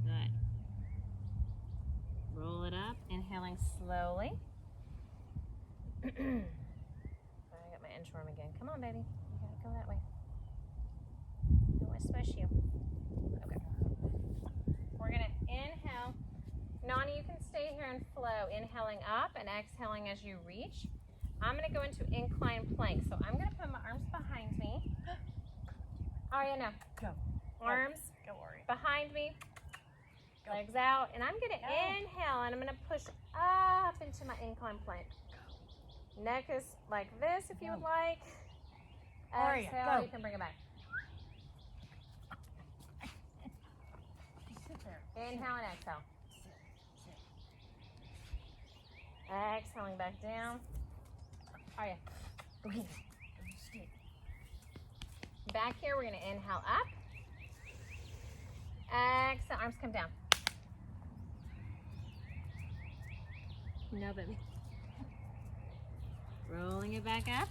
Good. Roll it up, inhaling slowly. I got my inchworm again. Come on, baby. You gotta go that way. Don't want to smush you. Okay. We're gonna inhale. Nani, you can stay here and flow, inhaling up and exhaling as you reach. I'm going to go into incline plank. So I'm going to put my arms behind me. Aria, no. Go. Arms Go, Ori. behind me. Go. Legs out. And I'm going to inhale and I'm going to push up into my incline plank. Neck is like this if you would like. Aria, Exhale, go. you can bring it back. Sit there. Inhale and exhale. Exhaling back down. Aria. Okay. Back here, we're going to inhale up. Exhale, arms come down. No, baby. Rolling it back up.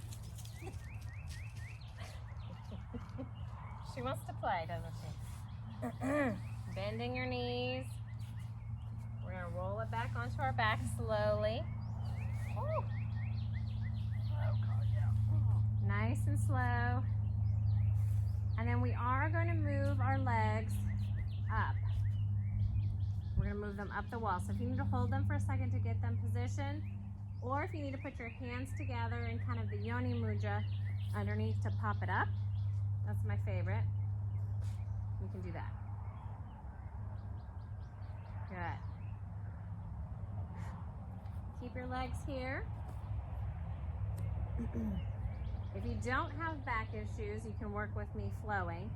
She wants to play, doesn't she? Bending your knees. We're going to roll it back onto our back slowly. Ooh. Nice and slow. And then we are going to move our legs up. We're going to move them up the wall. So if you need to hold them for a second to get them positioned, or if you need to put your hands together in kind of the Yoni Mudra underneath to pop it up, that's my favorite. You can do that. Good. Keep your legs here. If you don't have back issues, you can work with me flowing.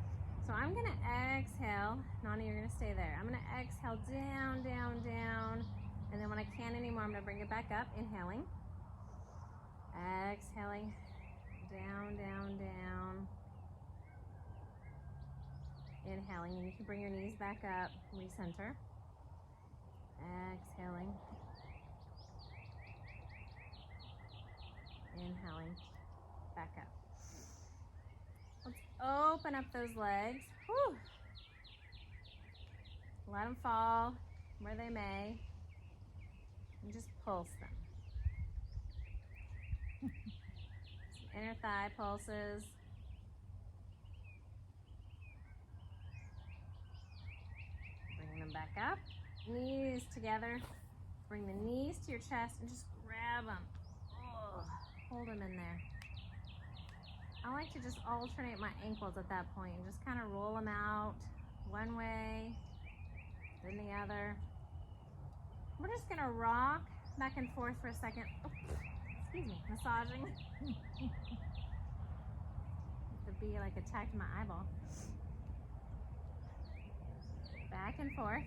So I'm going to exhale. Nani, you're going to stay there. I'm going to exhale down, down, down. And then when I can't anymore, I'm going to bring it back up. Inhaling. Exhaling. Down, down, down. Inhaling. And you can bring your knees back up. Recenter. Exhaling. Inhaling. Back up. Let's open up those legs. Whew. Let them fall where they may. And just pulse them. Some inner thigh pulses. Bring them back up. Knees together. Bring the knees to your chest and just grab them. Oh, hold them in there. I like to just alternate my ankles at that point and just kind of roll them out one way, then the other. We're just gonna rock back and forth for a second. Oh, excuse me, massaging. The bee like attacked my eyeball. Back and forth.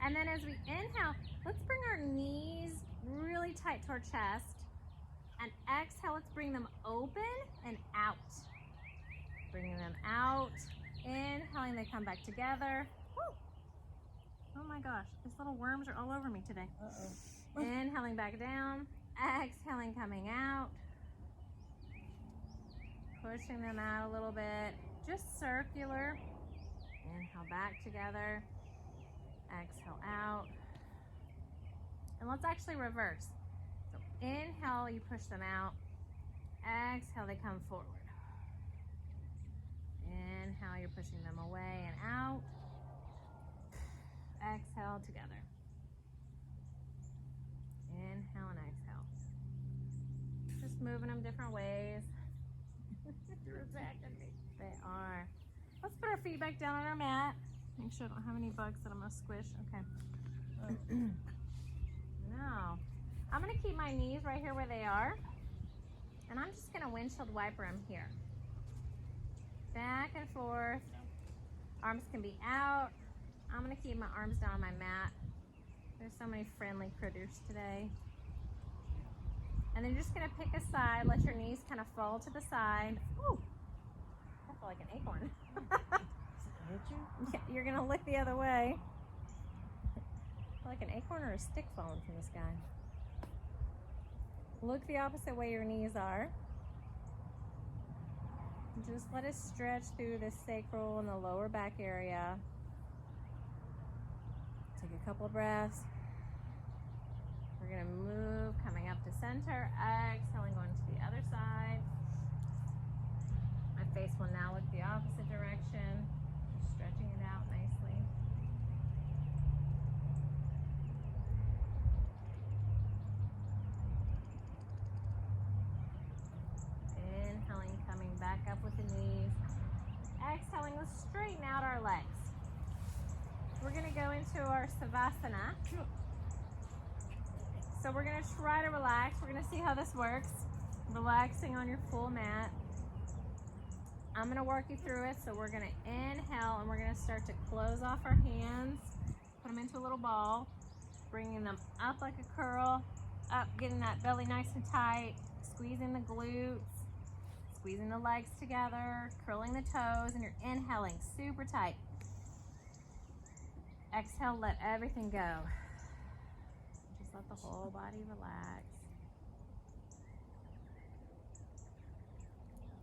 And then as we inhale, let's bring our knees really tight to our chest and exhale, let's bring them open and out. Bringing them out. Inhaling, they come back together. Woo. Oh my gosh, these little worms are all over me today. Uh-oh. Inhaling back down. Exhaling, coming out. Pushing them out a little bit. Just circular. Inhale back together. Exhale out. And let's actually reverse. So inhale, you push them out. Exhale, they come forward. Inhale, you're pushing them away and out. Exhale together. Inhale and exhale. Just moving them different ways. They're attacking me. They are. Let's put our feet back down on our mat. Make sure I don't have any bugs that I'm gonna squish. Okay. Oh. Now, I'm gonna keep my knees right here where they are. And I'm just gonna windshield wiper them here. Back and forth. Arms can be out. I'm gonna keep my arms down on my mat. There's so many friendly critters today. And then you're just gonna pick a side, let your knees kind of fall to the side. Ooh, I feel like an acorn. Hit you? Yeah, you're gonna look the other way. I feel like an acorn or a stick falling from the sky. Look the opposite way your knees are. Just let it stretch through the sacral and the lower back area. Take a couple of breaths. We're gonna move, coming up to center, exhaling, going to the other side. My face will now look the opposite direction, just stretching it out nicely. Inhaling, coming back up with the knees. Exhaling, let's straighten out our legs. We're gonna go into our Savasana. So we're gonna try to relax. We're gonna see how this works. Relaxing on your full mat. I'm gonna work you through it. So we're gonna inhale and we're gonna start to close off our hands. Put them into a little ball. Bringing them up like a curl. Up, getting that belly nice and tight. Squeezing the glutes. Squeezing the legs together. Curling the toes. And you're inhaling super tight. Exhale, let everything go. Just let the whole body relax.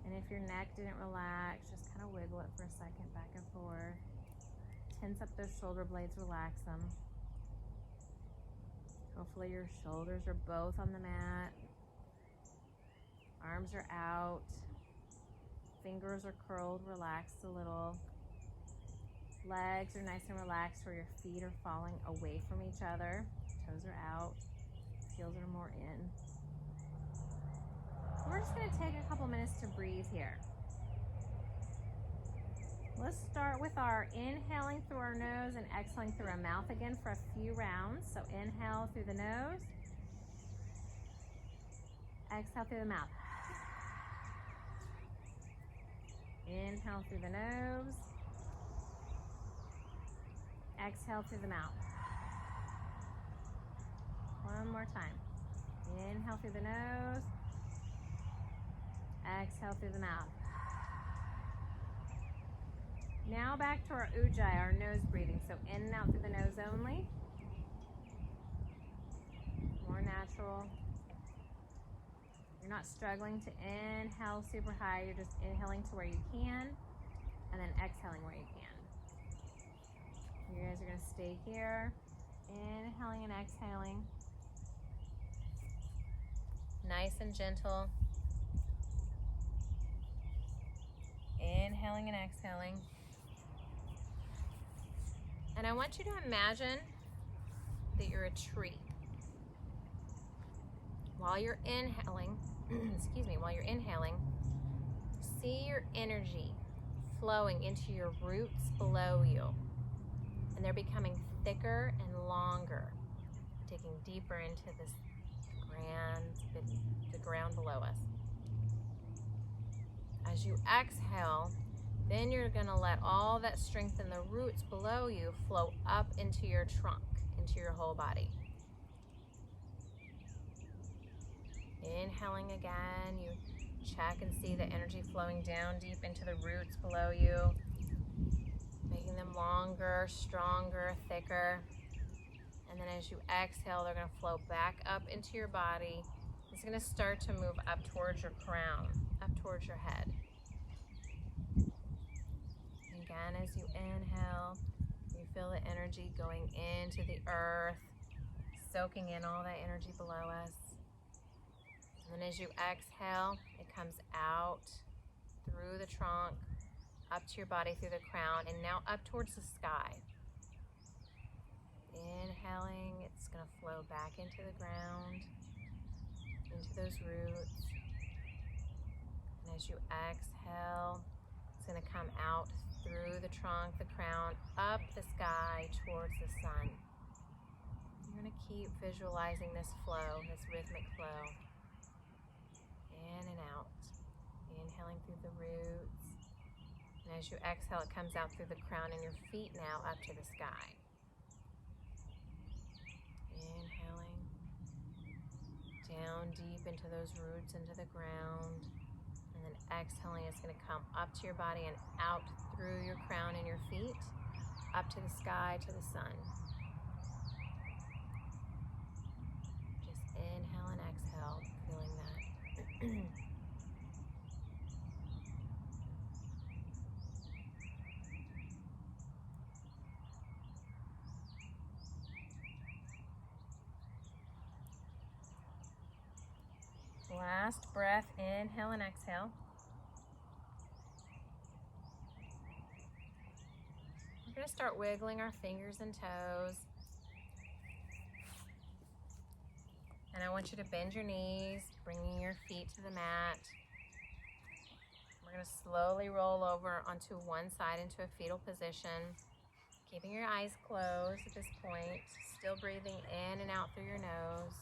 And if your neck didn't relax, just kind of wiggle it for a second, back and forth. Tense up those shoulder blades, relax them. Hopefully your shoulders are both on the mat. Arms are out. Fingers are curled, relaxed a little. Legs are nice and relaxed where your feet are falling away from each other. Toes are out. Heels are more in. We're just going to take a couple minutes to breathe here. Let's start with our inhaling through our nose and exhaling through our mouth again for a few rounds. So inhale through the nose. Exhale through the mouth. Inhale through the nose. Exhale through the mouth. One more time. Inhale through the nose. Exhale through the mouth. Now back to our ujjayi, our nose breathing. So in and out through the nose only. More natural. You're not struggling to inhale super high. You're just inhaling to where you can and then exhaling where you can. You guys are going to stay here, inhaling and exhaling. Nice and gentle. Inhaling and exhaling. And I want you to imagine that you're a tree. While you're inhaling, while you're inhaling, see your energy flowing into your roots below you. And they're becoming thicker and longer, digging deeper into this the ground below us. As you exhale, then you're going to let all that strength in the roots below you flow up into your trunk, into your whole body. Inhaling again, you check and see the energy flowing down deep into the roots below you, making them longer, stronger, thicker. And then as you exhale, they're going to flow back up into your body. It's going to start to move up towards your crown, up towards your head. Again, as you inhale, you feel the energy going into the earth, soaking in all that energy below us. And then as you exhale, it comes out through the trunk, up to your body through the crown, and now up towards the sky. Inhaling, it's going to flow back into the ground, into those roots. And as you exhale, it's going to come out through the trunk, the crown, up the sky towards the sun. You're going to keep visualizing this flow, this rhythmic flow. In and out. Inhaling through the roots. And as you exhale, it comes out through the crown and your feet now up to the sky. Inhaling down deep into those roots, into the ground. And then exhaling, it's going to come up to your body and out through your crown and your feet, up to the sky, to the sun. Just inhale and exhale, feeling that. Last breath, inhale and exhale. We're going to start wiggling our fingers and toes. And I want you to bend your knees, bringing your feet to the mat. We're going to slowly roll over onto one side into a fetal position, keeping your eyes closed at this point, still breathing in and out through your nose.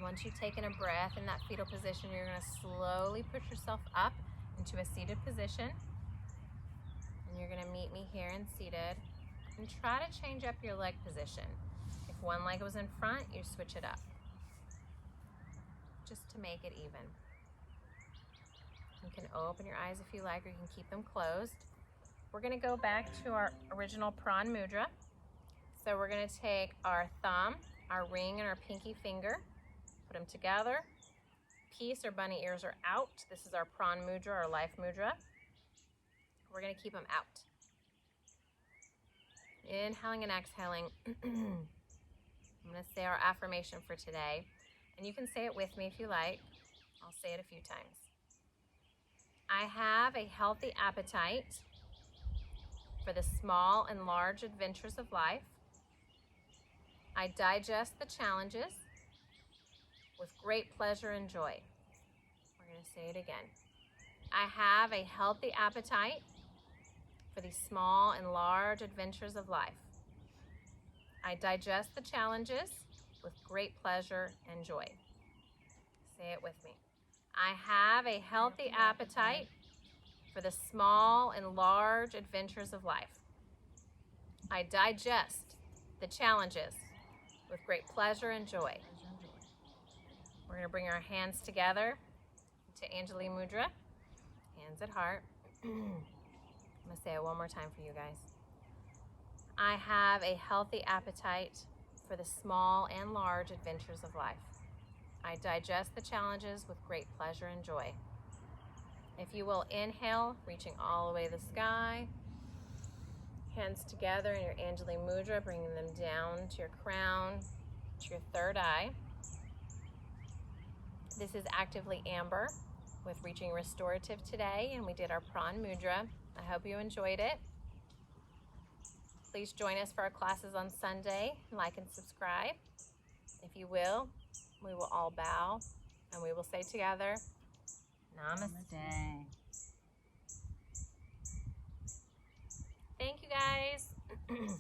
Once you've taken a breath in that fetal position, you're going to slowly push yourself up into a seated position. And you're going to meet me here in seated. And try to change up your leg position. If one leg was in front, you switch it up, just to make it even. You can open your eyes if you like, or you can keep them closed. We're going to go back to our original Prawn Mudra. So we're going to take our thumb, our ring, and our pinky finger, put them together. Peace or bunny ears are out. This is our Prawn Mudra, our life mudra. We're going to keep them out. Inhaling and exhaling. I'm going to say our affirmation for today, and you can say it with me if you like. I'll say it a few times. I have a healthy appetite for the small and large adventures of life. I digest the challenges with great pleasure and joy. We're going to say it again. I have a healthy appetite for the small and large adventures of life. I digest the challenges with great pleasure and joy. Say it with me. I have a healthy appetite for the small and large adventures of life. I digest the challenges with great pleasure and joy. We're going to bring our hands together to Anjali Mudra, hands at heart. I'm going to say it one more time for you guys. I have a healthy appetite for the small and large adventures of life. I digest the challenges with great pleasure and joy. If you will, inhale, reaching all the way to the sky. Hands together in your Anjali Mudra, bringing them down to your crown, to your third eye. This is Activelyamber with Reaching Restorative today, and we did our Prawn Mudra. I hope you enjoyed it. Please join us for our classes on Sunday. Like and subscribe. If you will, we will all bow and we will say together, Namaste. Thank you guys.